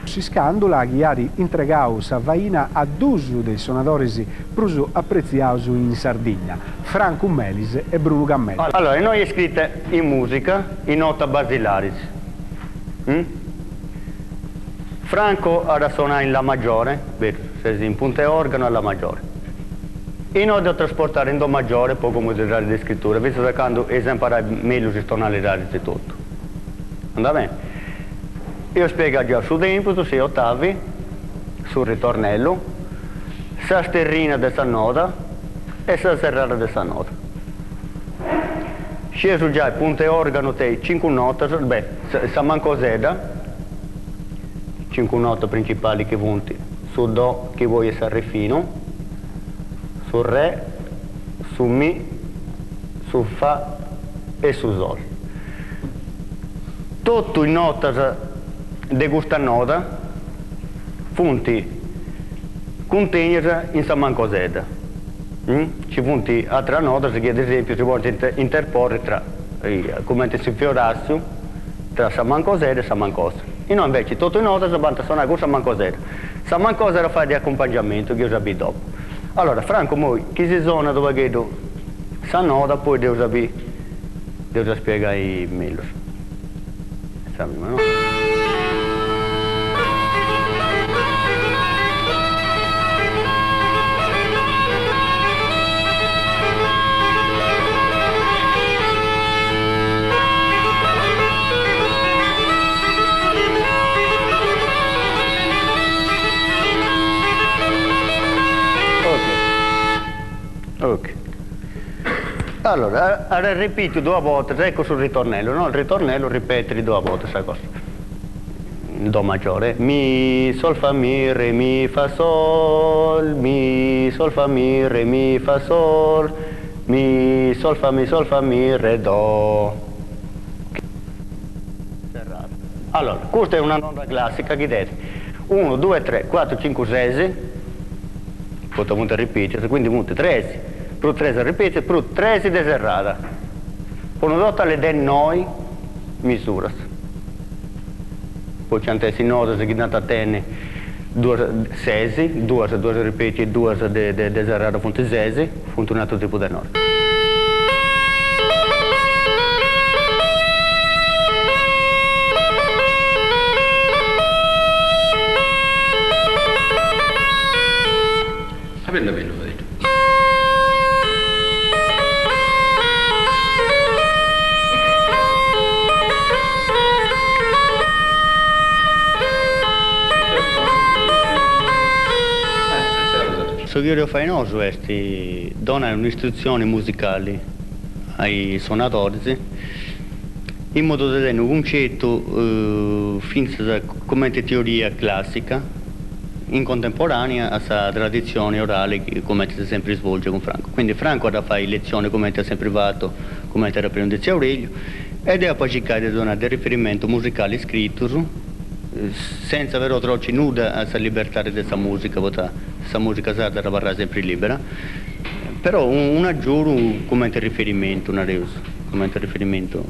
si scandula che ieri integrau sa vaina ad uso dei sonadores prusu appreziausu in Sardegna, Franco Melis e Bruno Gammelli. Allora, noi è scritte in musica, in nota basilaris. Franco ha da suonare in La maggiore, se in punta e organo alla maggiore. E noi devo trasportare in Do maggiore, poco musicale di scrittura, visto che quando esemplare meglio si tonalità di tutto. Andà bene? Io spiego già su tempo, sei ottavi, sul ritornello, sa sterrina della nota e sa serrata della nota. Sceso già il punto e organo te 5 note, beh, sa manco zeda, 5 note principali che punti, su Do che vuoi essere fino, su Re, su Mi, su Fa e su Sol. Tutto in note di questa nota, punti contenere in sa manco zeda. Ci punti altra nota, che ad esempio si vuole interporre tra, come si fiorassio, tra sa manco zeda e sa mancosa. E noi invece tutto in nota si banta suonare con sa manco zeda. Sa manco zeda fa di accompagnamento che io sapevo dopo. Allora, Franco, moi, chi si suona dove vedo sa nota, poi devo spiegare meglio. Sappiamo, no? Ok. Allora, ripeto 2 volte, ecco sul ritornello, no? Il ritornello ripeti 2 volte questa cosa. Do maggiore, Mi, Sol, Fa, Mi, Re, Mi, Fa, Sol, Mi, Sol, Fa, Mi, Re, Mi, Fa, Sol, Mi, Sol, Fa, Mi, Re, Do. Allora, questa è una nota classica che dite 1, 2, 3, 4, 5, 6, potete ripetere, quindi monte 13. Pro 13 ripete, pro 13 deserrata. Con una le den noi misuras. Poi c'è antesi note che nata tenne 6, 2 ripeti, 2 deserrata fonte 6, fonte un altro tipo di note. Bello, bello, vedete. So che io fai noso questi dona un'istruzione musicali ai suonatori in modo da dare un concetto finza come teoria classica in contemporanea a questa tradizione orale come si sempre svolge con Franco. Quindi Franco ha da fare lezioni come ha sempre fatto, come era prima di Aurelio, ed è poi cercare di dare dei riferimenti musicali scritti senza avere troppo nuda a questa libertà di questa musica, questa musica sarda era sempre libera, però un aggiunto come riferimento, una reusa, come riferimento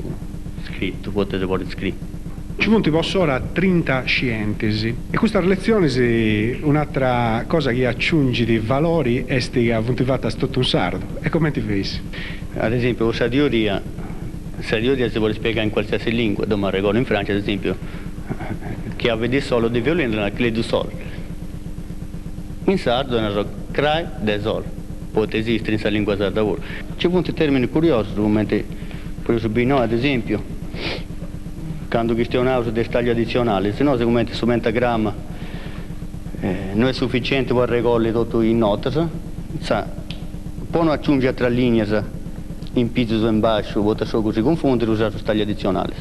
scritto, potete volere scritto. Ci punti posso ora 30 scientesi e questa lezione è un'altra cosa che aggiunge di valori è che ha fatta sotto un sardo e come ti fai? Ad esempio la teoria si vuole spiegare in qualsiasi lingua, dove regolo in Francia ad esempio che aveva di solo di violino nella clé du sol in sardo è una crai de sol può esistere in questa lingua sarda ora. Ci punti termini curiosi come per subire ad esempio quando questionavo dei tagli addizionali, se no sicuramente su mentagramma non è sufficiente per regolare tutto in note, può non aggiungere 3 linee in pizzo o in basso, vuota solo così confondere usare i tagli addizionali.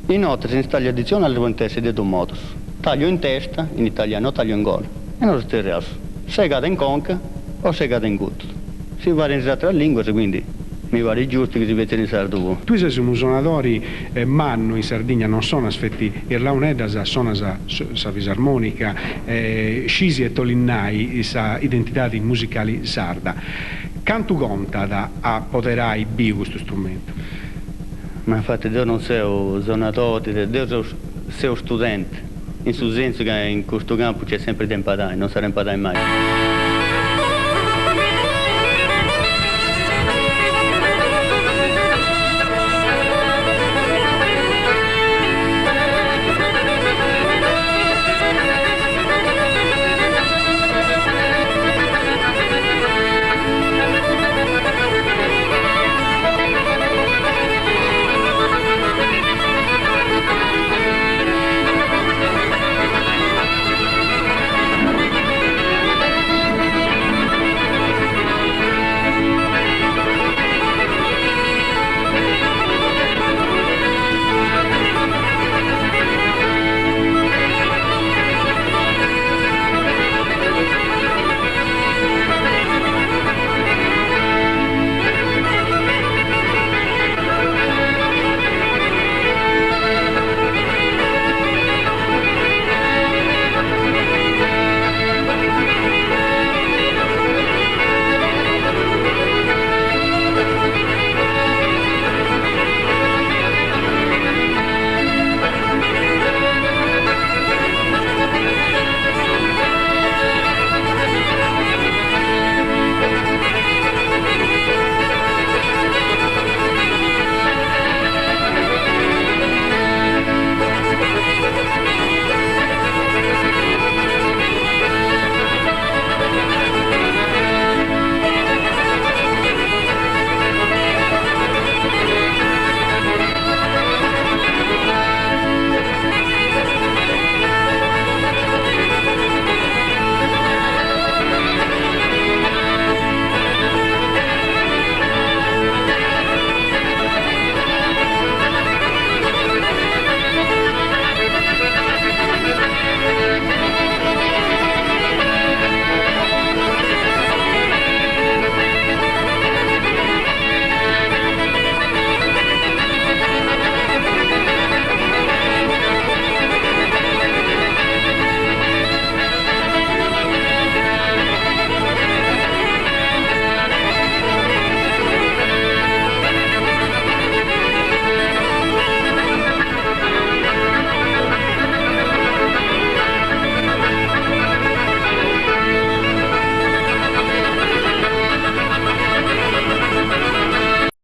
In note in tagli addizionali devono essere di 2 modi, taglio in testa, in italiano, taglio in gol, e non si tira segata in conca o segata in gutto. Si va in altre lingue, quindi mi pare giusto che si vede in sardo. Tu sei un suonatore manno in Sardegna, non sono aspetti irlauneda, sono sa fisarmonica, scisi e tolinnai sa identità musicali sarda. Quanto conta da apoderai bio questo strumento? Ma infatti io non sono suonatore, io sono studente. in sul senso che in questo campo c'è sempre da imparare, non sarà imparare mai.